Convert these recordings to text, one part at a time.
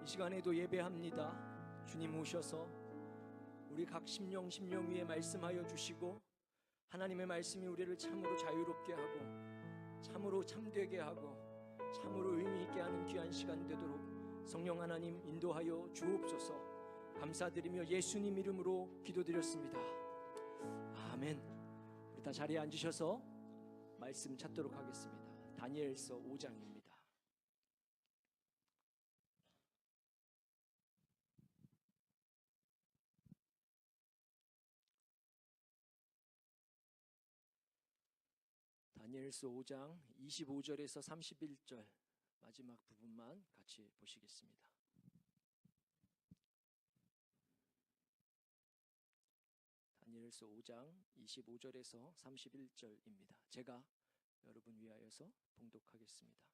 시간에도 예배합니다. 주님 오셔서 우리 각 심령 위에 말씀하여 주시고 하나님의 말씀이 우리를 참으로 자유롭게 하고 참으로 참되게 하고 참으로 의미 있게 하는 귀한 시간 되도록 성령 하나님 인도하여 주옵소서. 감사드리며 예수님 이름으로 기도드렸습니다. 아멘. 우리 다 자리에 앉으셔서 말씀 찾도록 하겠습니다. 다니엘서 5장입니다. 다니엘서 5장 25절에서 31절 마지막 부분만 같이 보시겠습니다. 다니엘서 5장 25절에서 31절입니다. 제가 여러분 위하여서 봉독하겠습니다.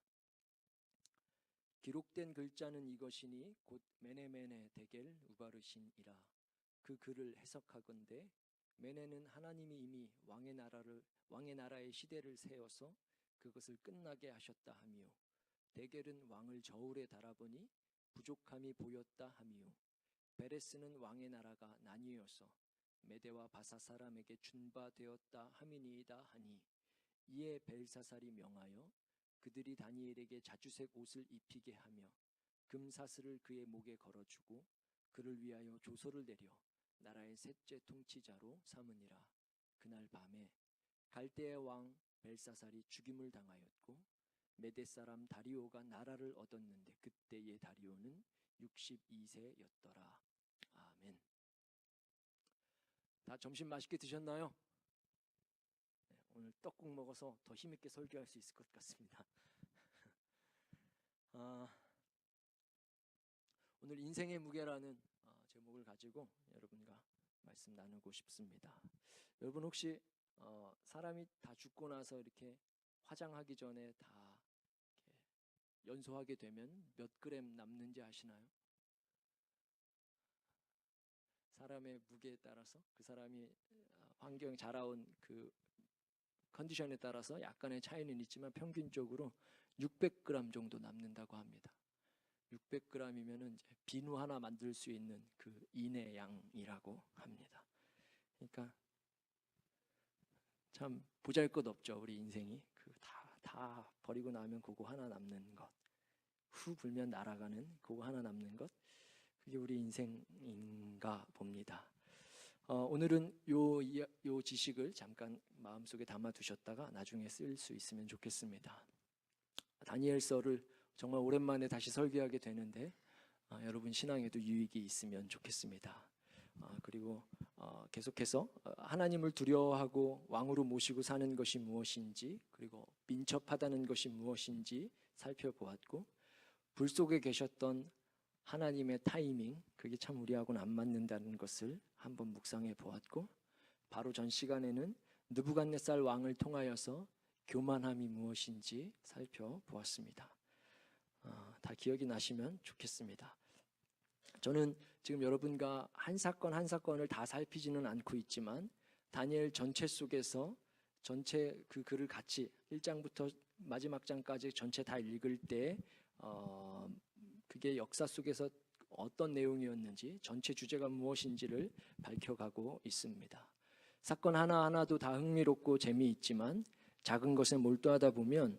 기록된 글자는 이것이니 곧 메네메네 데겔 우바르신이라. 그 글을 해석하건대 메네는 하나님이 이미 왕의 나라의 시대를 세워서 그것을 끝나게 하셨다 하미요. 데겔은 왕을 저울에 달아보니 부족함이 보였다 하미요. 베레스는 왕의 나라가 나뉘어서 메대와 바사 사람에게 준바되었다 함이니이다 하니, 이에 벨사살이 명하여 그들이 다니엘에게 자주색 옷을 입히게 하며 금사슬을 그의 목에 걸어주고 그를 위하여 조서를 내려 나라의 셋째 통치자로 삼으니라. 그날 밤에 갈대의 왕 벨사살이 죽임을 당하였고 메대 사람 다리오가 나라를 얻었는데 그때의 다리오는 62세였더라. 아멘. 다 점심 맛있게 드셨나요? 네, 오늘 떡국 먹어서 더 힘있게 설교할 수 있을 것 같습니다. 오늘 인생의 무게라는 제목을 가지고 여러분과 말씀 나누고 싶습니다. 여러분 혹시 사람이 다 죽고 나서 이렇게 화장하기 전에 다 이렇게 연소하게 되면 몇 그램 남는지 아시나요? 사람의 무게에 따라서 그 사람이 환경에 자라온 그 컨디션에 따라서 약간의 차이는 있지만 평균적으로 600g 정도 남는다고 합니다. 600g이면은 이제 비누 하나 만들 수 있는 그 인의 양이라고 합니다. 그러니까 참 보잘것없죠, 우리 인생이. 다 버리고 나면 그거 하나 남는 것, 후 불면 날아가는 그거 하나 남는 것, 그게 우리 인생인가 봅니다. 오늘은 요 지식을 잠깐 마음속에 담아두셨다가 나중에 쓸 수 있으면 좋겠습니다. 다니엘서를 정말 오랜만에 다시 설교하게 되는데 여러분 신앙에도 유익이 있으면 좋겠습니다. 그리고 계속해서 하나님을 두려워하고 왕으로 모시고 사는 것이 무엇인지, 그리고 민첩하다는 것이 무엇인지 살펴보았고, 불 속에 계셨던 하나님의 타이밍, 그게 참 우리하고는 안 맞는다는 것을 한번 묵상해 보았고, 바로 전 시간에는 느부갓네살 왕을 통하여서 교만함이 무엇인지 살펴보았습니다. 다 기억이 나시면 좋겠습니다. 저는 지금 여러분과 한 사건 한 사건을 다 살피지는 않고 있지만 다니엘 전체 속에서 전체 그 글을 같이 1장부터 마지막 장까지 전체 다 읽을 때 그게 역사 속에서 어떤 내용이었는지, 전체 주제가 무엇인지를 밝혀가고 있습니다. 사건 하나하나도 다 흥미롭고 재미있지만 작은 것에 몰두하다 보면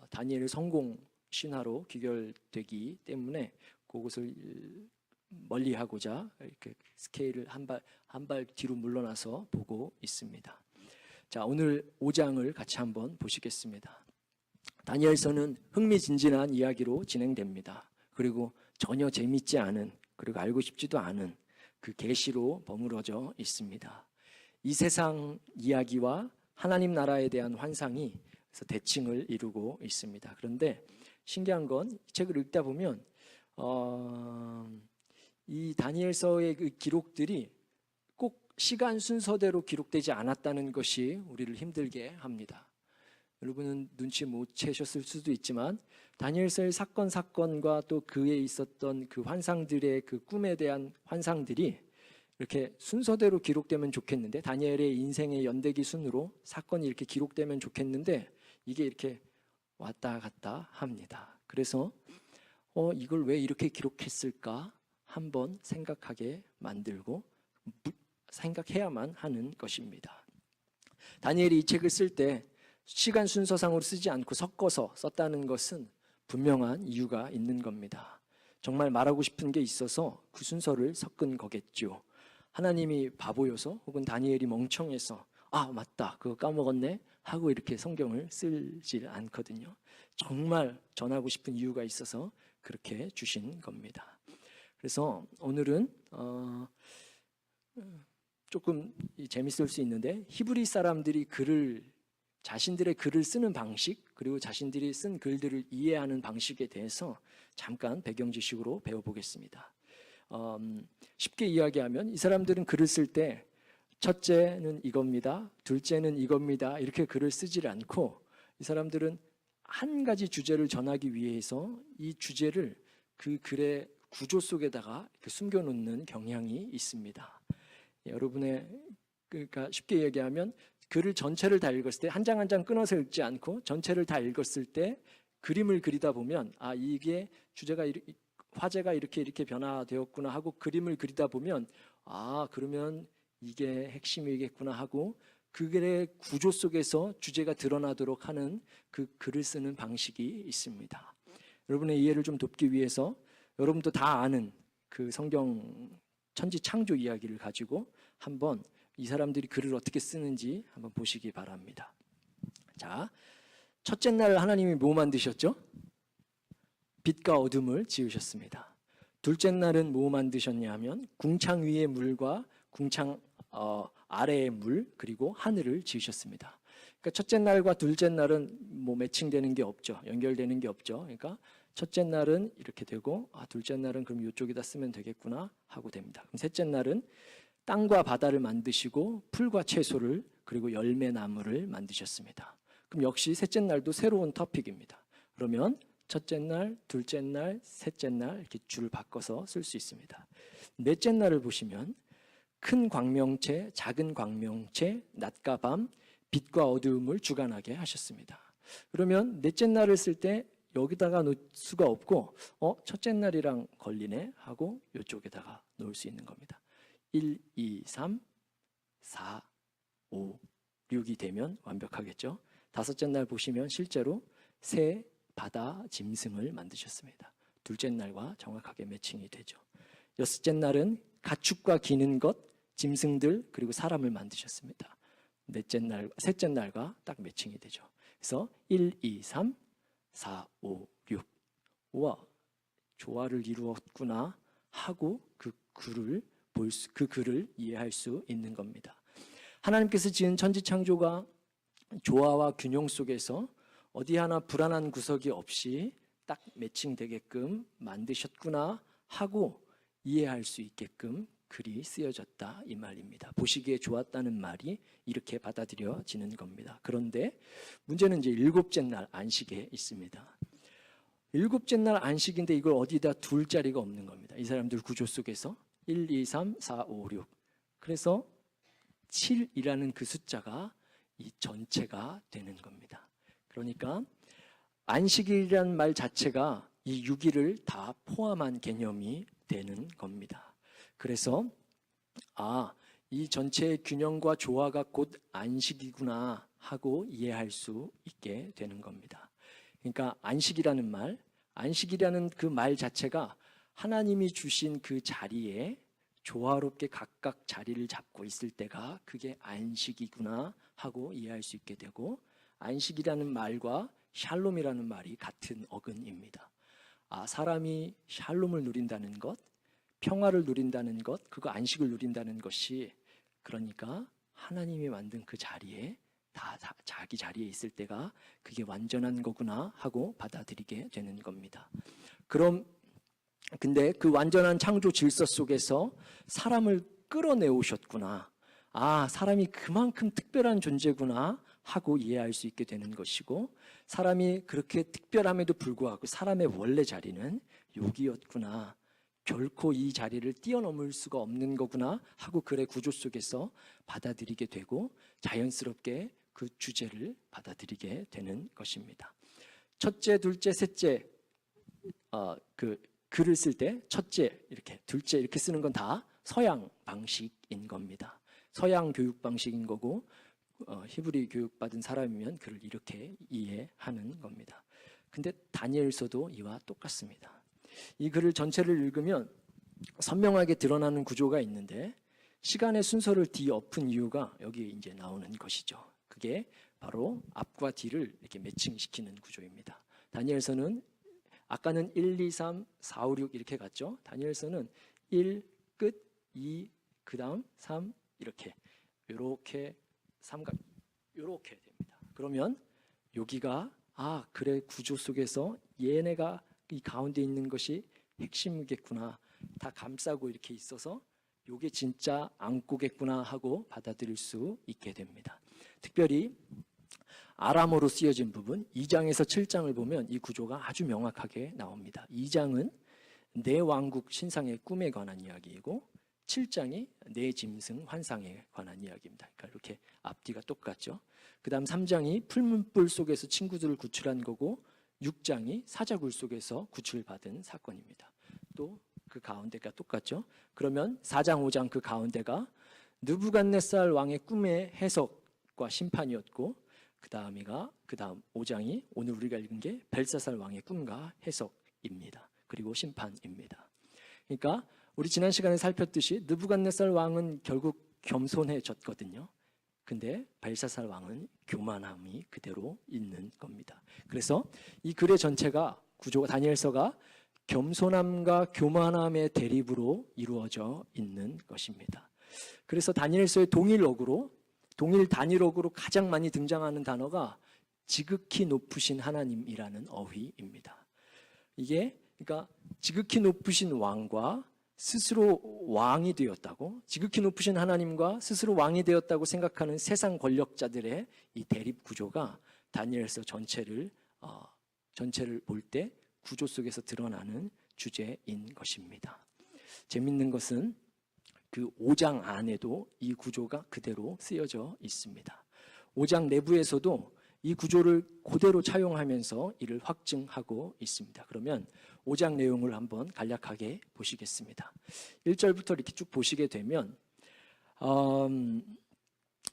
다니엘 성공 신화로 귀결되기 때문에 그것을 멀리하고자 이렇게 스케일을 한 발 뒤로 물러나서 보고 있습니다. 자, 오늘 5장을 같이 한번 보시겠습니다. 다니엘서는 흥미진진한 이야기로 진행됩니다. 그리고 전혀 재밌지 않은, 그리고 알고 싶지도 않은 그 계시로 버무러져 있습니다. 이 세상 이야기와 하나님 나라에 대한 환상이 그래서 대칭을 이루고 있습니다. 그런데 신기한 건 이 책을 읽다 보면 이 다니엘서의 그 기록들이 꼭 시간 순서대로 기록되지 않았다는 것이 우리를 힘들게 합니다. 여러분은 눈치 못 채셨을 수도 있지만 다니엘서의 사건과 또 그에 있었던 그 환상들의 그 꿈에 대한 환상들이 이렇게 순서대로 기록되면 좋겠는데, 다니엘의 인생의 연대기 순으로 사건이 이렇게 기록되면 좋겠는데 이게 이렇게 왔다 갔다 합니다. 그래서 이걸 왜 이렇게 기록했을까 한번 생각하게 만들고 생각해야만 하는 것입니다. 다니엘이 이 책을 쓸 때 시간 순서상으로 쓰지 않고 섞어서 썼다는 것은 분명한 이유가 있는 겁니다. 정말 말하고 싶은 게 있어서 그 순서를 섞은 거겠죠. 하나님이 바보여서 혹은 다니엘이 멍청해서 맞다 그거 까먹었네 하고 이렇게 성경을 쓰질 않거든요. 정말 전하고 싶은 이유가 있어서 그렇게 주신 겁니다. 그래서 오늘은 조금 재밌을 수 있는데 히브리 사람들이 자신들의 글을 쓰는 방식 그리고 자신들이 쓴 글들을 이해하는 방식에 대해서 잠깐 배경 지식으로 배워보겠습니다. 쉽게 이야기하면 이 사람들은 글을 쓸 때 첫째는 이겁니다, 둘째는 이겁니다 이렇게 글을 쓰질 않고 이 사람들은 한 가지 주제를 전하기 위해서 이 주제를 그 글의 구조 속에다가 숨겨놓는 경향이 있습니다. 여러분의 그러니까 쉽게 얘기하면 글을 전체를 다 읽었을 때 한 장 한 장 끊어서 읽지 않고 전체를 다 읽었을 때 그림을 그리다 보면 이게 주제가 화제가 이렇게 변화되었구나 하고 그림을 그리다 보면 그러면 이게 핵심이겠구나 하고 그 글의 구조 속에서 주제가 드러나도록 하는 그 글을 쓰는 방식이 있습니다. 여러분의 이해를 좀 돕기 위해서 여러분도 다 아는 그 성경 천지 창조 이야기를 가지고 한번 이 사람들이 글을 어떻게 쓰는지 한번 보시기 바랍니다. 자, 첫째 날 하나님이 뭐 만드셨죠? 빛과 어둠을 지으셨습니다. 둘째 날은 뭐 만드셨냐 하면 궁창 위의 물과 궁창 아래의 물 그리고 하늘을 지으셨습니다. 그러니까 첫째 날과 둘째 날은 뭐 매칭되는 게 없죠. 연결되는 게 없죠. 그러니까 첫째 날은 이렇게 되고 둘째 날은 그럼 이쪽에다 쓰면 되겠구나 하고 됩니다. 그럼 셋째 날은 땅과 바다를 만드시고 풀과 채소를 그리고 열매나무를 만드셨습니다. 그럼 역시 셋째 날도 새로운 토픽입니다. 그러면 첫째 날, 둘째 날, 셋째 날 이렇게 줄을 바꿔서 쓸 수 있습니다. 넷째 날을 보시면 큰 광명체, 작은 광명체, 낮과 밤, 빛과 어두움을 주관하게 하셨습니다. 그러면 넷째 날을 쓸 때 여기다가 놓을 수가 없고 첫째 날이랑 걸리네 하고 이쪽에다가 놓을 수 있는 겁니다. 1, 2, 3, 4, 5, 6이 되면 완벽하겠죠. 다섯째 날 보시면 실제로 새, 바다, 짐승을 만드셨습니다. 둘째 날과 정확하게 매칭이 되죠. 여섯째 날은 가축과 기는 것, 짐승들 그리고 사람을 만드셨습니다. 셋째 날과 딱 매칭이 되죠. 그래서 1, 2, 3, 4, 5, 6. 우와, 조화를 이루었구나 하고 그 글을 이해할 수 있는 겁니다. 하나님께서 지은 천지창조가 조화와 균형 속에서 어디 하나 불안한 구석이 없이 딱 매칭되게끔 만드셨구나 하고 이해할 수 있게끔 글이 쓰여졌다 이 말입니다. 보시기에 좋았다는 말이 이렇게 받아들여지는 겁니다. 그런데 문제는 이제 일곱째 날 안식에 있습니다. 일곱째 날 안식인데 이걸 어디다 둘 자리가 없는 겁니다. 이 사람들 구조 속에서 1, 2, 3, 4, 5, 6. 그래서 7이라는 그 숫자가 이 전체가 되는 겁니다. 그러니까 안식일이라는 말 자체가 이 6일을 다 포함한 개념이 되는 겁니다. 그래서 이 전체의 균형과 조화가 곧 안식이구나 하고 이해할 수 있게 되는 겁니다. 그러니까 안식이라는 그 말 자체가 하나님이 주신 그 자리에 조화롭게 각각 자리를 잡고 있을 때가 그게 안식이구나 하고 이해할 수 있게 되고, 안식이라는 말과 샬롬이라는 말이 같은 어근입니다. 사람이 샬롬을 누린다는 것, 평화를 누린다는 것, 그거 안식을 누린다는 것이, 그러니까 하나님이 만든 그 자리에 다 자기 자리에 있을 때가 그게 완전한 거구나 하고 받아들이게 되는 겁니다. 근데 그 완전한 창조 질서 속에서 사람을 끌어내오셨구나. 사람이 그만큼 특별한 존재구나 하고 이해할 수 있게 되는 것이고, 사람이 그렇게 특별함에도 불구하고 사람의 원래 자리는 여기였구나. 결코 이 자리를 뛰어넘을 수가 없는 거구나 하고 글의 구조 속에서 받아들이게 되고 자연스럽게 그 주제를 받아들이게 되는 것입니다. 첫째, 둘째, 셋째 그 글을 쓸 때 첫째 이렇게, 둘째 이렇게 쓰는 건 다 서양 방식인 겁니다. 서양 교육 방식인 거고 히브리 교육 받은 사람이면 글을 이렇게 이해하는 겁니다. 근데 다니엘서도 이와 똑같습니다. 이 글을 전체를 읽으면 선명하게 드러나는 구조가 있는데 시간의 순서를 뒤엎은 이유가 여기 이제 나오는 것이죠. 그게 바로 앞과 뒤를 이렇게 매칭시키는 구조입니다. 다니엘서는 아까는 1, 2, 3, 4, 5, 6 이렇게 갔죠. 다니엘서는 1 끝, 2 그다음 3 이렇게 삼각 이렇게 됩니다. 그러면 여기가 그래 구조 속에서 얘네가 이 가운데 있는 것이 핵심이겠구나. 다 감싸고 이렇게 있어서 이게 진짜 안고겠구나 하고 받아들일 수 있게 됩니다. 특별히 아람어로 쓰여진 부분 2장에서 7장을 보면 이 구조가 아주 명확하게 나옵니다. 2장은 내 왕국 신상의 꿈에 관한 이야기이고 7장이 내 짐승 환상에 관한 이야기입니다. 그러니까 이렇게 앞뒤가 똑같죠. 그 다음 3장이 풀문불 속에서 친구들을 구출한 거고 6장이 사자굴 속에서 구출받은 사건입니다. 또 그 가운데가 똑같죠. 그러면 4장 5장 그 가운데가 느부갓네살 왕의 꿈의 해석과 심판이었고 그 다음 5장이 오늘 우리가 읽은 게 벨사살 왕의 꿈과 해석입니다. 그리고 심판입니다. 그러니까 우리 지난 시간에 살폈듯이 느부갓네살 왕은 결국 겸손해졌거든요. 근데 벨사살 왕은 교만함이 그대로 있는 겁니다. 그래서 이 글의 전체가 구조가 다니엘서가 겸손함과 교만함의 대립으로 이루어져 있는 것입니다. 그래서 다니엘서의 동일 단일어구로 가장 많이 등장하는 단어가 지극히 높으신 하나님이라는 어휘입니다. 이게 그러니까 지극히 높으신 왕과 스스로 왕이 되었다고, 지극히 높으신 하나님과 스스로 왕이 되었다고 생각하는 세상 권력자들의 이 대립 구조가 다니엘서 전체를 볼 때 구조 속에서 드러나는 주제인 것입니다. 재밌는 것은 그 5장 안에도 이 구조가 그대로 쓰여져 있습니다. 5장 내부에서도 이 구조를 그대로 차용하면서 이를 확증하고 있습니다. 그러면 5장 내용을 한번 간략하게 보시겠습니다. 1절부터 이렇게 쭉 보시게 되면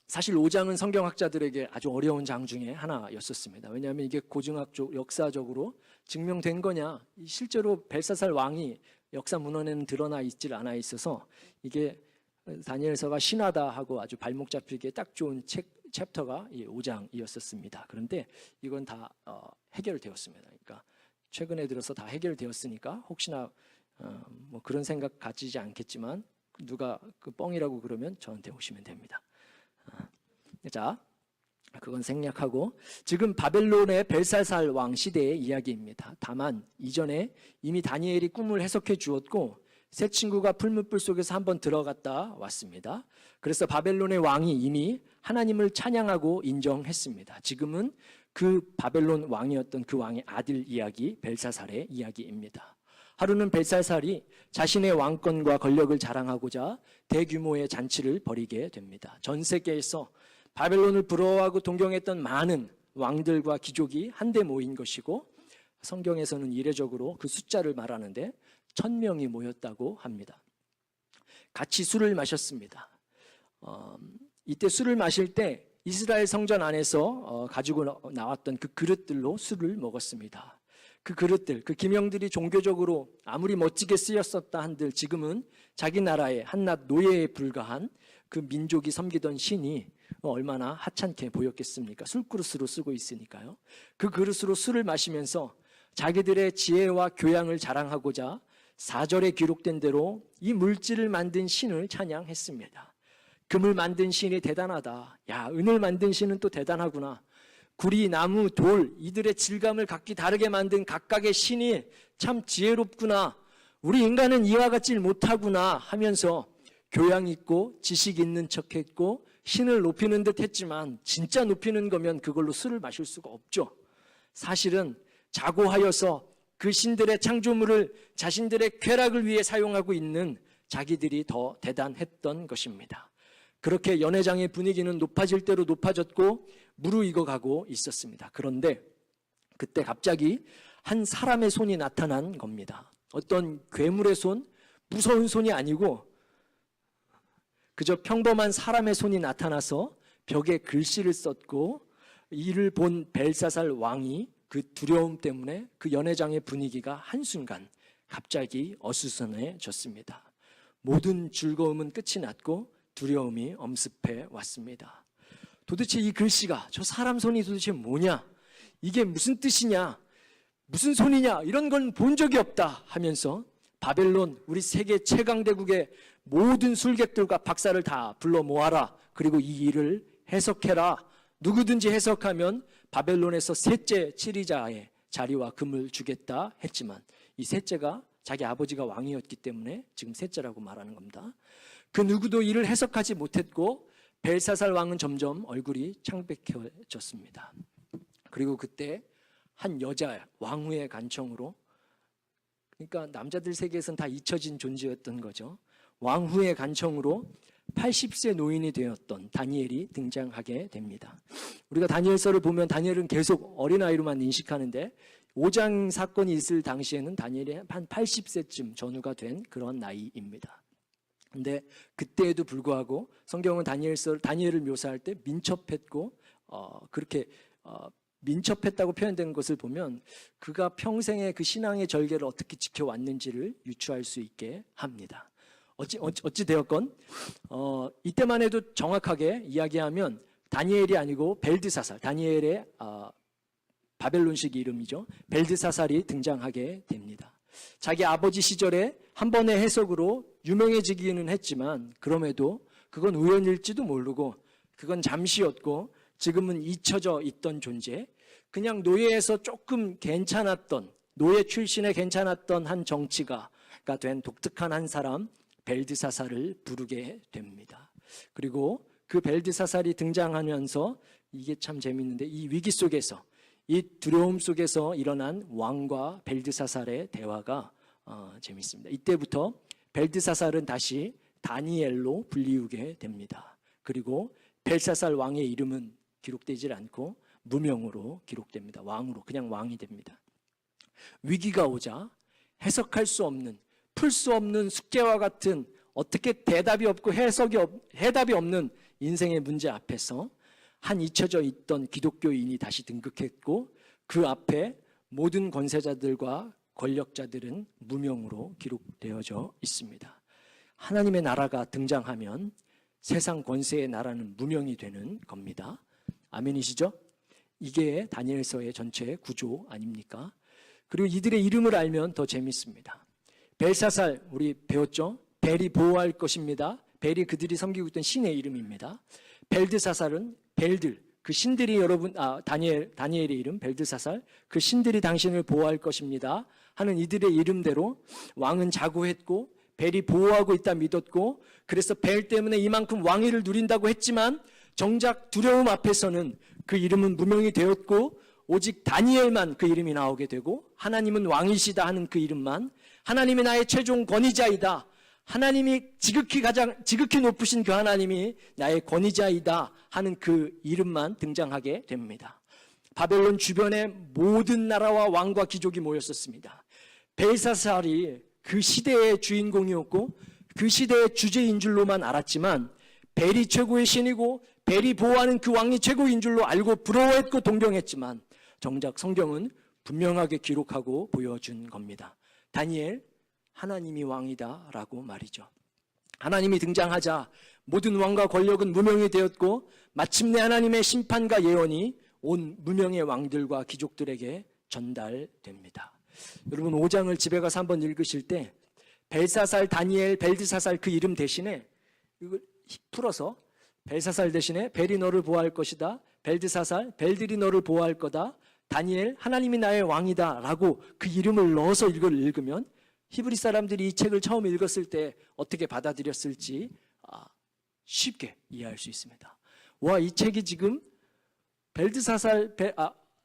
사실 5장은 성경학자들에게 아주 어려운 장 중에 하나였었습니다. 왜냐하면 이게 고증학적 역사적으로 증명된 거냐, 실제로 벨사살 왕이 역사 문헌에는 드러나 있질 않아 있어서 이게 다니엘서가 신하다 하고 아주 발목 잡히기에 딱 좋은 챕터가 이 5장이었었습니다. 그런데 이건 다 해결되었습니다. 그러니까 최근에 들어서 다 해결되었으니까 혹시나 뭐 그런 생각 가지지 않겠지만 누가 그 뻥이라고 그러면 저한테 오시면 됩니다. 자, 그건 생략하고 지금 바벨론의 벨사살 왕 시대의 이야기입니다. 다만 이전에 이미 다니엘이 꿈을 해석해 주었고 새 친구가 풀무불 속에서 한번 들어갔다 왔습니다. 그래서 바벨론의 왕이 이미 하나님을 찬양하고 인정했습니다. 지금은 그 바벨론 왕이었던 그 왕의 아들 이야기, 벨사살의 이야기입니다. 하루는 벨사살이 자신의 왕권과 권력을 자랑하고자 대규모의 잔치를 벌이게 됩니다. 전 세계에서 바벨론을 부러워하고 동경했던 많은 왕들과 귀족이 한데 모인 것이고 성경에서는 이례적으로 그 숫자를 말하는데 1000명이 모였다고 합니다. 같이 술을 마셨습니다. 이때 술을 마실 때 이스라엘 성전 안에서 가지고 나왔던 그 그릇들로 술을 먹었습니다. 그 그릇들, 그 기명들이 종교적으로 아무리 멋지게 쓰였었다 한들 지금은 자기 나라의 한낱 노예에 불과한 그 민족이 섬기던 신이 얼마나 하찮게 보였겠습니까? 술그릇으로 쓰고 있으니까요. 그 그릇으로 술을 마시면서 자기들의 지혜와 교양을 자랑하고자 4절에 기록된 대로 이 물질을 만든 신을 찬양했습니다. 금을 만든 신이 대단하다. 야, 은을 만든 신은 또 대단하구나. 구리, 나무, 돌, 이들의 질감을 각기 다르게 만든 각각의 신이 참 지혜롭구나. 우리 인간은 이와 같지 못하구나 하면서 교양 있고 지식 있는 척했고 신을 높이는 듯 했지만 진짜 높이는 거면 그걸로 술을 마실 수가 없죠. 사실은 자고하여서 그 신들의 창조물을 자신들의 쾌락을 위해 사용하고 있는 자기들이 더 대단했던 것입니다. 그렇게 연회장의 분위기는 높아질 대로 높아졌고 무르익어 가고 있었습니다. 그런데 그때 갑자기 한 사람의 손이 나타난 겁니다. 어떤 괴물의 손, 무서운 손이 아니고 그저 평범한 사람의 손이 나타나서 벽에 글씨를 썼고, 이를 본 벨사살 왕이 그 두려움 때문에 그 연회장의 분위기가 한순간 갑자기 어수선해졌습니다. 모든 즐거움은 끝이 났고 두려움이 엄습해 왔습니다. 도대체 이 글씨가, 저 사람 손이 도대체 뭐냐? 이게 무슨 뜻이냐? 무슨 손이냐? 이런 건 본 적이 없다 하면서 바벨론, 우리 세계 최강대국의 모든 술객들과 박사를 다 불러 모아라. 그리고 이 일을 해석해라. 누구든지 해석하면 바벨론에서 셋째 치리자의 자리와 금을 주겠다 했지만, 이 셋째가 자기 아버지가 왕이었기 때문에 지금 셋째라고 말하는 겁니다. 그 누구도 이를 해석하지 못했고 벨사살 왕은 점점 얼굴이 창백해졌습니다. 그리고 그때 한 여자 왕후의 간청으로, 그러니까 남자들 세계에서는 다 잊혀진 존재였던 거죠. 왕후의 간청으로 80세 노인이 되었던 다니엘이 등장하게 됩니다. 우리가 다니엘서를 보면 다니엘은 계속 어린아이로만 인식하는데 5장 사건이 있을 당시에는 다니엘이 한 80세쯤 전후가 된 그런 나이입니다. 근데 그때에도 불구하고 성경은 다니엘을 묘사할 때 민첩했고 그렇게 민첩했다고 표현되는 것을 보면 그가 평생의 그 신앙의 절개를 어떻게 지켜왔는지를 유추할 수 있게 합니다. 어찌 되었건 이때만 해도 정확하게 이야기하면 다니엘이 아니고 벨드사살, 다니엘의 바벨론식 이름이죠. 벨드사살이 등장하게 됩니다. 자기 아버지 시절에 한 번의 해석으로 유명해지기는 했지만 그럼에도 그건 우연일지도 모르고 그건 잠시였고 지금은 잊혀져 있던 존재, 그냥 노예에서 조금 괜찮았던, 노예 출신에 괜찮았던 한 정치가가 된 독특한 한 사람 벨드사살을 부르게 됩니다. 그리고 그 벨드사살이 등장하면서 이게 참 재밌는데, 이 위기 속에서, 이 두려움 속에서 일어난 왕과 벨드사살의 대화가 재밌습니다. 이때부터 벨드사살은 다시 다니엘로 불리우게 됩니다. 그리고 벨사살 왕의 이름은 기록되질 않고 무명으로 기록됩니다. 왕으로, 그냥 왕이 됩니다. 위기가 오자 해석할 수 없는, 풀 수 없는 숙제와 같은, 어떻게 대답이 없고 해답이 없는 인생의 문제 앞에서 한 잊혀져 있던 기독교인이 다시 등극했고 그 앞에 모든 권세자들과 권력자들은 무명으로 기록되어져 있습니다. 하나님의 나라가 등장하면 세상 권세의 나라는 무명이 되는 겁니다. 아멘이시죠? 이게 다니엘서의 전체 구조 아닙니까? 그리고 이들의 이름을 알면 더 재밌습니다. 벨사살, 우리 배웠죠? 벨이 보호할 것입니다. 벨이 그들이 섬기고 있던 신의 이름입니다. 벨드사살은 벨들, 그 신들이 다니엘의 이름 벨드사살, 그 신들이 당신을 보호할 것입니다 하는 이들의 이름대로 왕은 자고했고 벨이 보호하고 있다 믿었고, 그래서 벨 때문에 이만큼 왕위를 누린다고 했지만 정작 두려움 앞에서는 그 이름은 무명이 되었고 오직 다니엘만 그 이름이 나오게 되고, 하나님은 왕이시다 하는 그 이름만, 하나님이 나의 최종 권위자이다, 하나님이 지극히 높으신 그 하나님이 나의 권위자이다 하는 그 이름만 등장하게 됩니다. 바벨론 주변에 모든 나라와 왕과 귀족이 모였었습니다. 벨사살이 그 시대의 주인공이었고 그 시대의 주제인 줄로만 알았지만 벨이 최고의 신이고 벨이 보호하는 그 왕이 최고인 줄로 알고 부러워했고 동경했지만 정작 성경은 분명하게 기록하고 보여준 겁니다. 다니엘, 하나님이 왕이다 라고 말이죠. 하나님이 등장하자 모든 왕과 권력은 무명이 되었고 마침내 하나님의 심판과 예언이 온 무명의 왕들과 귀족들에게 전달됩니다. 여러분 5장을 집에 가서 한번 읽으실 때 벨사살, 다니엘, 벨드사살 그 이름 대신에 이걸 풀어서 벨사살 대신에 벨이 너를 보호할 것이다, 벨드사살, 벨들이 너를 보호할 거다, 다니엘, 하나님이 나의 왕이다 라고 그 이름을 넣어서 이걸 읽으면 히브리 사람들이 이 책을 처음 읽었을 때 어떻게 받아들였을지 쉽게 이해할 수 있습니다. 와, 이 책이 지금 벨드사살,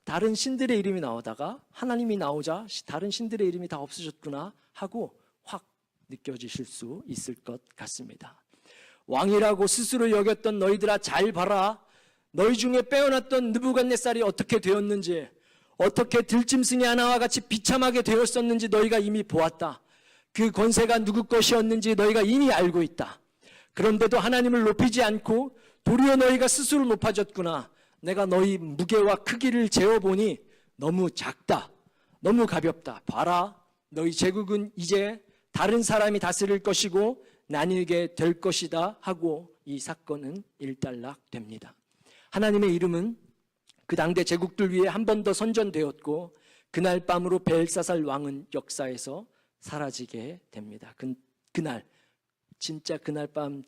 다른 신들의 이름이 나오다가 하나님이 나오자 다른 신들의 이름이 다 없어졌구나 하고 확 느껴지실 수 있을 것 같습니다. 왕이라고 스스로 여겼던 너희들아 잘 봐라. 너희 중에 빼어났던 느부갓네살이 어떻게 되었는지, 어떻게 들짐승이 하나와 같이 비참하게 되었었는지 너희가 이미 보았다. 그 권세가 누구 것이었는지 너희가 이미 알고 있다. 그런데도 하나님을 높이지 않고 도리어 너희가 스스로 높아졌구나. 내가 너희 무게와 크기를 재어보니 너무 작다. 너무 가볍다. 봐라. 너희 제국은 이제 다른 사람이 다스릴 것이고 나뉘게 될 것이다 하고 이 사건은 일단락됩니다. 하나님의 이름은 그 당대 제국들 위에 한 번 더 선전되었고 그날 밤으로 벨사살 왕은 역사에서 사라지게 됩니다. 그날 진짜 그날 밤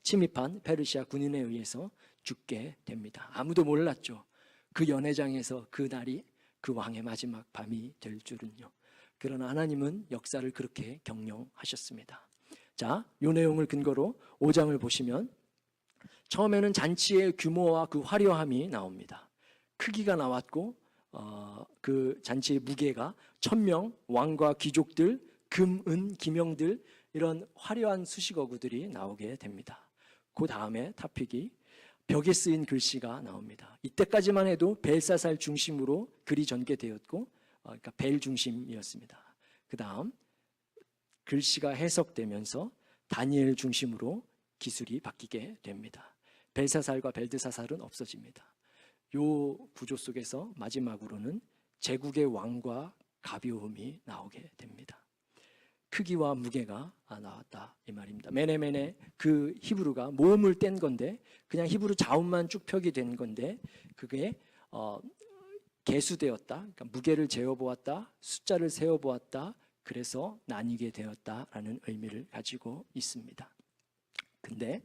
침입한 페르시아 군인에 의해서 죽게 됩니다. 아무도 몰랐죠. 그 연회장에서 그날이 그 왕의 마지막 밤이 될 줄은요. 그러나 하나님은 역사를 그렇게 경영하셨습니다. 자, 이 내용을 근거로 5장을 보시면 처음에는 잔치의 규모와 그 화려함이 나옵니다. 크기가 나왔고 그 잔치의 무게가 1000명, 왕과 귀족들, 금, 은, 기명들 이런 화려한 수식어구들이 나오게 됩니다. 그 다음에 타픽이 벽에 쓰인 글씨가 나옵니다. 이때까지만 해도 벨사살 중심으로 글이 전개되었고 그러니까 벨 중심이었습니다. 그 다음 글씨가 해석되면서 다니엘 중심으로 기술이 바뀌게 됩니다. 벨사살과 벨드사살은 없어집니다. 이 구조 속에서 마지막으로는 제국의 왕과 가벼움이 나오게 됩니다. 크기와 무게가 나왔다 이 말입니다. 메네메네 그 히브루가 모음을 뗀 건데 그냥 히브루 자음만 쭉 펴게 된 건데 그게 개수되었다. 그러니까 무게를 재어보았다. 숫자를 세어보았다. 그래서 나뉘게 되었다라는 의미를 가지고 있습니다. 근데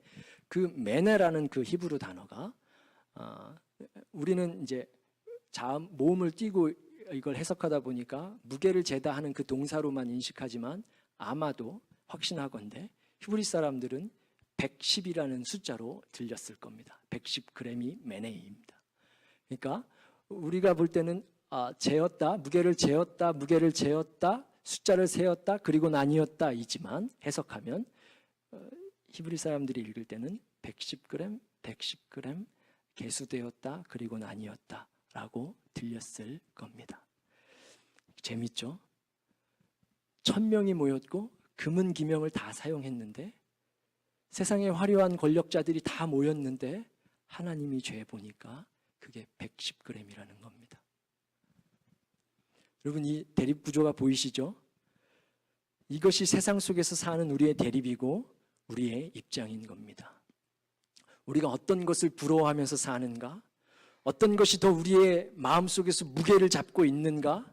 그 메네라는 그 히브루 단어가 우리는 이제 자음 모음을 띄고 이걸 해석하다 보니까 무게를 재다 하는 그 동사로만 인식하지만 아마도 확신하건대 히브리 사람들은 110이라는 숫자로 들렸을 겁니다. 110g이 메네입니다. 그러니까 우리가 볼 때는 재었다, 무게를 재었다, 숫자를 세었다, 그리고 나뉘었다 이지만 해석하면 히브리 사람들이 읽을 때는 110g 개수되었다, 그리고 나뉘었다 라고 들렸을 겁니다. 재밌죠? 1000명이 모였고 금은 기명을 다 사용했는데 세상의 화려한 권력자들이 다 모였는데 하나님이 죄 보니까 그게 110g이라는 겁니다. 여러분 이 대립 구조가 보이시죠? 이것이 세상 속에서 사는 우리의 대립이고 우리의 입장인 겁니다. 우리가 어떤 것을 부러워하면서 사는가? 어떤 것이 더 우리의 마음속에서 무게를 잡고 있는가?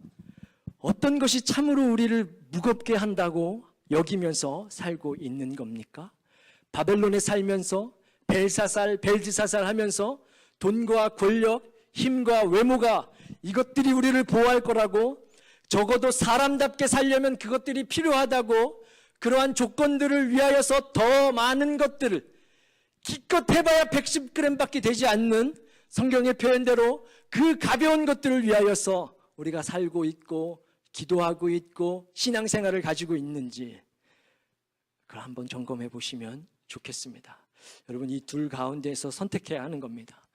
어떤 것이 참으로 우리를 무겁게 한다고 여기면서 살고 있는 겁니까? 바벨론에 살면서 벨사살, 벨드사살 하면서 돈과 권력, 힘과 외모가 이것들이 우리를 보호할 거라고 적어도 사람답게 살려면 그것들이 필요하다고 그러한 조건들을 위하여서 더 많은 것들을 기껏 해봐야 110g밖에 되지 않는 성경의 표현대로 그 가벼운 것들을 위하여서 우리가 살고 있고 기도하고 있고 신앙생활을 가지고 있는지 그걸 한번 점검해 보시면 좋겠습니다. 여러분 이 둘 가운데에서 선택해야 하는 겁니다.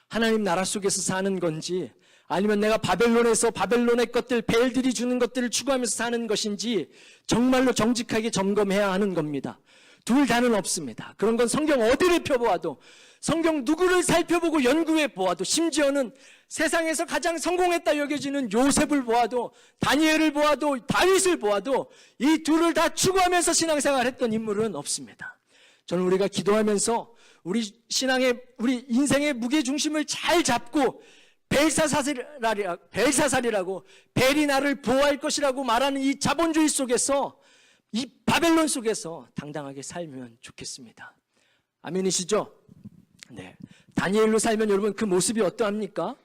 하나님 나라 속에서 사는 건지 아니면 내가 바벨론에서 바벨론의 것들 벨들이 주는 것들을 추구하면서 사는 것인지 정말로 정직하게 점검해야 하는 겁니다. 둘 다는 없습니다. 그런 건 성경 어디를 펴보아도 성경 누구를 살펴보고 연구해 보아도 심지어는 세상에서 가장 성공했다 여겨지는 요셉을 보아도 다니엘을 보아도 다윗을 보아도 이 둘을 다 추구하면서 신앙생활을 했던 인물은 없습니다. 저는 우리가 기도하면서 우리 인생의 무게중심을 잘 잡고 벨사살이라고 벨이 나를 보호할 것이라고 말하는 이 자본주의 속에서 이 바벨론 속에서 당당하게 살면 좋겠습니다. 아멘이시죠? 네. 다니엘로 살면 여러분 그 모습이 어떠합니까?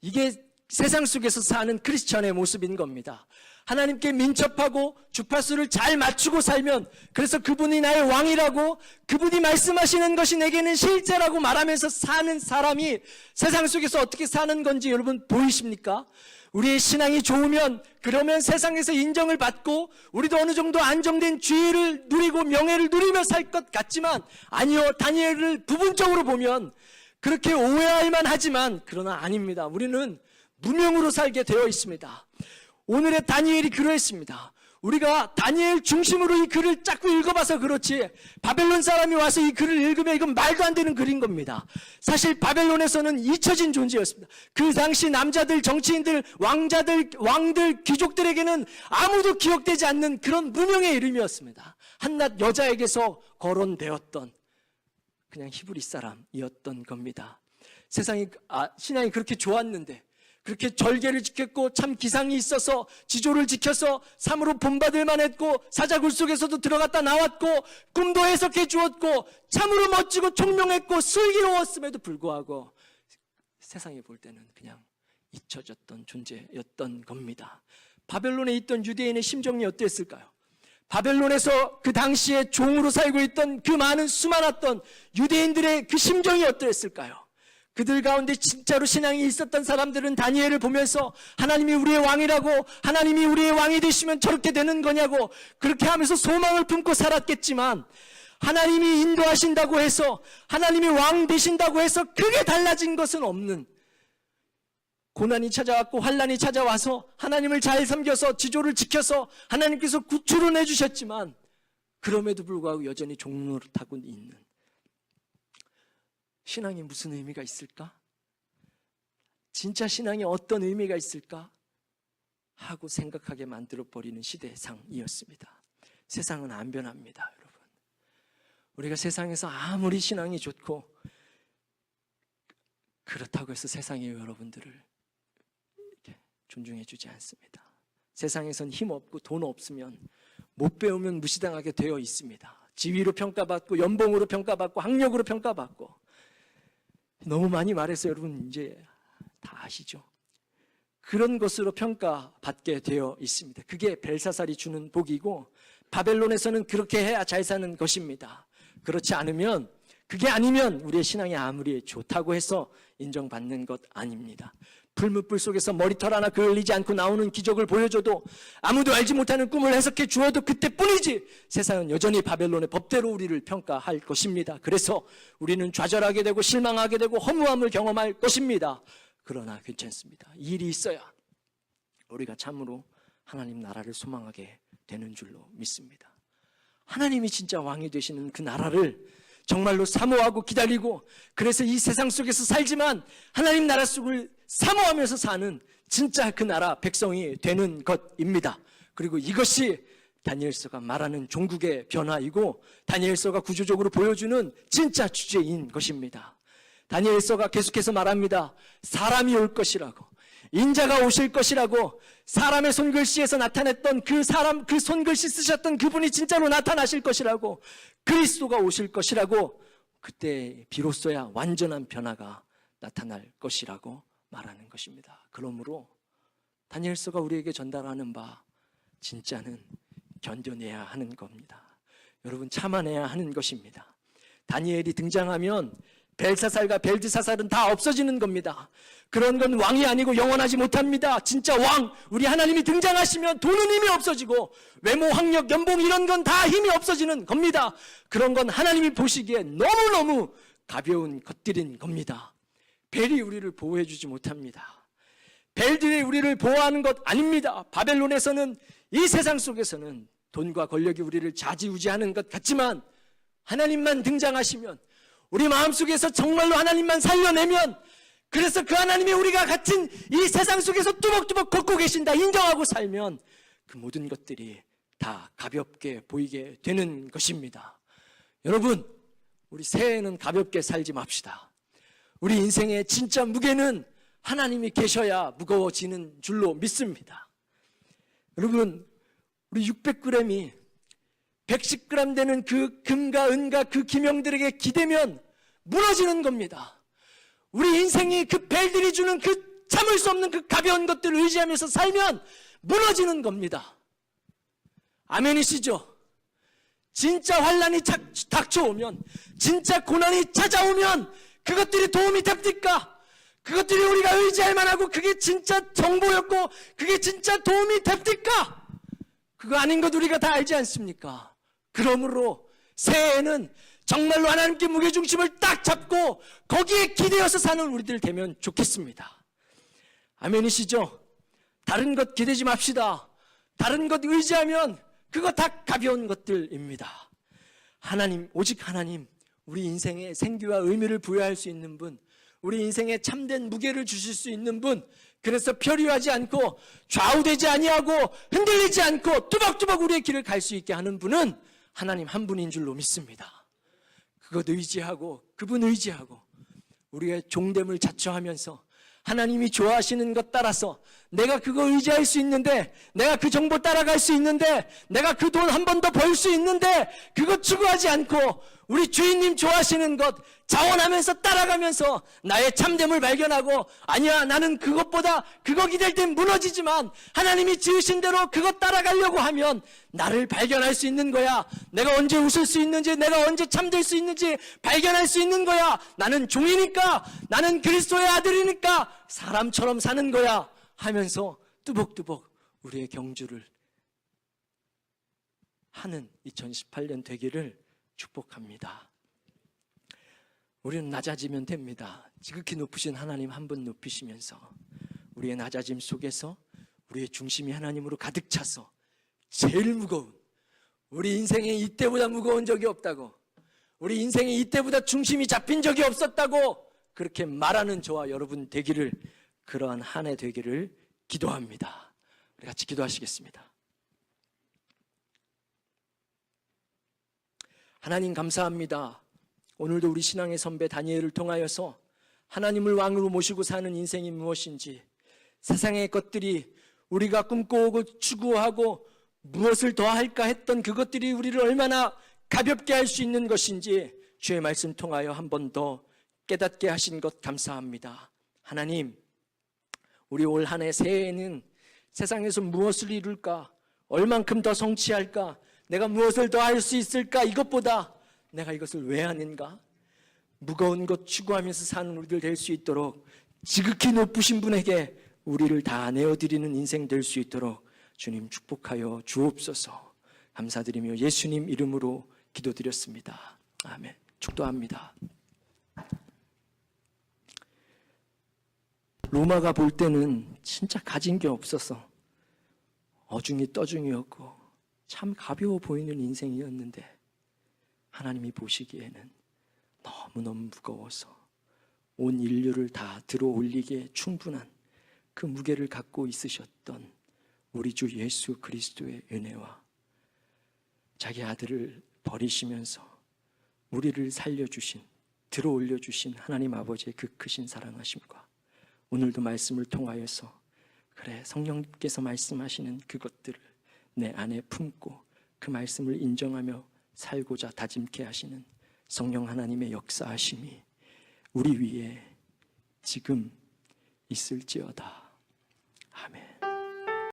이게 세상 속에서 사는 크리스천의 모습인 겁니다. 하나님께 민첩하고 주파수를 잘 맞추고 살면 그래서 그분이 나의 왕이라고 그분이 말씀하시는 것이 내게는 실제라고 말하면서 사는 사람이 세상 속에서 어떻게 사는 건지 여러분 보이십니까? 우리의 신앙이 좋으면 그러면 세상에서 인정을 받고 우리도 어느 정도 안정된 지위를 누리고 명예를 누리며 살 것 같지만 아니요, 다니엘을 부분적으로 보면 그렇게 오해할 만하지만 그러나 아닙니다. 우리는 무명으로 살게 되어 있습니다. 오늘의 다니엘이 그러했습니다. 우리가 다니엘 중심으로 이 글을 자꾸 읽어봐서 그렇지 바벨론 사람이 와서 이 글을 읽으면 이건 말도 안 되는 글인 겁니다. 사실 바벨론에서는 잊혀진 존재였습니다. 그 당시 남자들, 정치인들, 왕들, 귀족들에게는 아무도 기억되지 않는 그런 무명의 이름이었습니다. 한낱 여자에게서 거론되었던 그냥 히브리 사람이었던 겁니다. 신앙이 그렇게 좋았는데, 그렇게 절개를 지켰고 참 기상이 있어서 지조를 지켜서 참으로 본받을 만했고 사자굴 속에서도 들어갔다 나왔고 꿈도 해석해 주었고 참으로 멋지고 총명했고 슬기로웠음에도 불구하고 세상이 볼 때는 그냥 잊혀졌던 존재였던 겁니다. 바벨론에 있던 유대인의 심정이 어땠을까요? 바벨론에서 그 당시에 종으로 살고 있던 그 수많았던 유대인들의 그 심정이 어땠을까요? 그들 가운데 진짜로 신앙이 있었던 사람들은 다니엘을 보면서 하나님이 우리의 왕이라고, 하나님이 우리의 왕이 되시면 저렇게 되는 거냐고 그렇게 하면서 소망을 품고 살았겠지만, 하나님이 인도하신다고 해서, 하나님이 왕 되신다고 해서 크게 달라진 것은 없는, 고난이 찾아왔고 환난이 찾아와서 하나님을 잘 섬겨서 지조를 지켜서 하나님께서 구출을 해주셨지만 그럼에도 불구하고 여전히 종노릇하고 있는, 신앙이 무슨 의미가 있을까? 진짜 신앙이 어떤 의미가 있을까? 하고 생각하게 만들어버리는 시대상이었습니다. 세상은 안 변합니다, 여러분. 우리가 세상에서 아무리 신앙이 좋고 그렇다고 해서 세상이 여러분들을 이렇게 존중해 주지 않습니다. 세상에선 힘 없고 돈 없으면, 못 배우면 무시당하게 되어 있습니다. 지위로 평가받고 연봉으로 평가받고 학력으로 평가받고, 너무 많이 말해서 여러분 이제 다 아시죠? 그런 것으로 평가받게 되어 있습니다. 그게 벨사살이 주는 복이고, 바벨론에서는 그렇게 해야 잘 사는 것입니다. 그렇지 않으면, 그게 아니면 우리의 신앙이 아무리 좋다고 해서 인정받는 것 아닙니다. 풀무불 속에서 머리털 하나 그을리지 않고 나오는 기적을 보여줘도, 아무도 알지 못하는 꿈을 해석해 주어도 그때뿐이지, 세상은 여전히 바벨론의 법대로 우리를 평가할 것입니다. 그래서 우리는 좌절하게 되고 실망하게 되고 허무함을 경험할 것입니다. 그러나 괜찮습니다. 일이 있어야 우리가 참으로 하나님 나라를 소망하게 되는 줄로 믿습니다. 하나님이 진짜 왕이 되시는 그 나라를 정말로 사모하고 기다리고, 그래서 이 세상 속에서 살지만 하나님 나라 속을 사모하면서 사는 진짜 그 나라 백성이 되는 것입니다. 그리고 이것이 다니엘서가 말하는 종국의 변화이고, 다니엘서가 구조적으로 보여주는 진짜 주제인 것입니다. 다니엘서가 계속해서 말합니다. 사람이 올 것이라고, 인자가 오실 것이라고, 사람의 손글씨에서 나타냈던 그 손글씨 쓰셨던 그분이 진짜로 나타나실 것이라고, 그리스도가 오실 것이라고, 그때 비로소야 완전한 변화가 나타날 것이라고 말하는 것입니다. 그러므로 다니엘서가 우리에게 전달하는 바, 진짜는 견뎌내야 하는 겁니다. 여러분, 참아내야 하는 것입니다. 다니엘이 등장하면 벨사살과 벨드사살은 다 없어지는 겁니다. 그런 건 왕이 아니고 영원하지 못합니다. 진짜 왕, 우리 하나님이 등장하시면 돈은 힘이 없어지고 외모, 학력, 연봉 이런 건 다 힘이 없어지는 겁니다. 그런 건 하나님이 보시기에 너무너무 가벼운 것들인 겁니다. 벨이 우리를 보호해 주지 못합니다. 벨들이 우리를 보호하는 것 아닙니다. 바벨론에서는, 이 세상 속에서는 돈과 권력이 우리를 좌지우지하는 것 같지만, 하나님만 등장하시면, 우리 마음속에서 정말로 하나님만 살려내면, 그래서 그 하나님이 우리가 갇힌 이 세상 속에서 뚜벅뚜벅 걷고 계신다 인정하고 살면 그 모든 것들이 다 가볍게 보이게 되는 것입니다. 여러분, 우리 새해에는 가볍게 살지 맙시다. 우리 인생의 진짜 무게는 하나님이 계셔야 무거워지는 줄로 믿습니다. 여러분, 우리 600g이 110g 되는 그 금과 은과 그 기명들에게 기대면 무너지는 겁니다. 우리 인생이 그 벨들이 주는 그 참을 수 없는 그 가벼운 것들을 의지하면서 살면 무너지는 겁니다. 아멘이시죠? 진짜 환난이 닥쳐오면, 진짜 고난이 찾아오면 그것들이 도움이 됩니까? 그것들이 우리가 의지할 만하고 그게 진짜 정보였고 그게 진짜 도움이 됩니까? 그거 아닌 것 우리가 다 알지 않습니까? 그러므로 새해에는 정말로 하나님께 무게중심을 딱 잡고 거기에 기대어서 사는 우리들 되면 좋겠습니다. 아멘이시죠? 다른 것 기대지 맙시다. 다른 것 의지하면 그거 다 가벼운 것들입니다. 하나님, 오직 하나님, 우리 인생에 생기와 의미를 부여할 수 있는 분, 우리 인생에 참된 무게를 주실 수 있는 분, 그래서 표류하지 않고 좌우되지 아니하고 흔들리지 않고 뚜벅뚜벅 우리의 길을 갈 수 있게 하는 분은 하나님 한 분인 줄로 믿습니다. 그것 의지하고 그분 의지하고 우리의 종됨을 자처하면서 하나님이 좋아하시는 것 따라서 내가 그거 의지할 수 있는데, 내가 그 정보 따라갈 수 있는데, 내가 그 돈 한 번 더 벌 수 있는데, 그거 추구하지 않고 우리 주인님 좋아하시는 것 자원하면서 따라가면서 나의 참됨을 발견하고, 아니야, 나는 그것보다 그거 기댈 땐 무너지지만 하나님이 지으신 대로 그거 따라가려고 하면 나를 발견할 수 있는 거야. 내가 언제 웃을 수 있는지, 내가 언제 참될 수 있는지 발견할 수 있는 거야. 나는 종이니까, 나는 그리스도의 아들이니까 사람처럼 사는 거야 하면서 뚜벅뚜벅 우리의 경주를 하는 2018년 되기를 축복합니다. 우리는 낮아지면 됩니다. 지극히 높으신 하나님 한 분 높이시면서 우리의 낮아짐 속에서 우리의 중심이 하나님으로 가득 차서 제일 무거운, 우리 인생에 이때보다 무거운 적이 없다고, 우리 인생에 이때보다 중심이 잡힌 적이 없었다고 그렇게 말하는 저와 여러분 되기를, 그러한 한 해 되기를 기도합니다. 우리 같이 기도하시겠습니다. 하나님 감사합니다. 오늘도 우리 신앙의 선배 다니엘을 통하여서 하나님을 왕으로 모시고 사는 인생이 무엇인지, 세상의 것들이 우리가 꿈꿔오고 추구하고 무엇을 더 할까 했던 그것들이 우리를 얼마나 가볍게 할 수 있는 것인지 주의 말씀 통하여 한 번 더 깨닫게 하신 것 감사합니다. 하나님, 우리 올 한 해 새해에는 세상에서 무엇을 이룰까, 얼만큼 더 성취할까, 내가 무엇을 더 할 수 있을까, 이것보다 내가 이것을 왜 하는가, 무거운 것 추구하면서 사는 우리들 될 수 있도록 지극히 높으신 분에게 우리를 다 내어드리는 인생 될 수 있도록 주님 축복하여 주옵소서. 감사드리며 예수님 이름으로 기도드렸습니다. 아멘. 축도합니다. 로마가 볼 때는 진짜 가진 게 없어서 어중이 떠중이었고 참 가벼워 보이는 인생이었는데, 하나님이 보시기에는 너무너무 무거워서 온 인류를 다 들어 올리기에 충분한 그 무게를 갖고 있으셨던 우리 주 예수 그리스도의 은혜와 자기 아들을 버리시면서 우리를 살려주신, 들어 올려주신 하나님 아버지의 그 크신 사랑하심과 오늘도 말씀을 통하여서 그래, 성령님께서 말씀하시는 그것들을 내 안에 품고 그 말씀을 인정하며 살고자 다짐케 하시는 성령 하나님의 역사하심이 우리 위에 지금 있을지어다.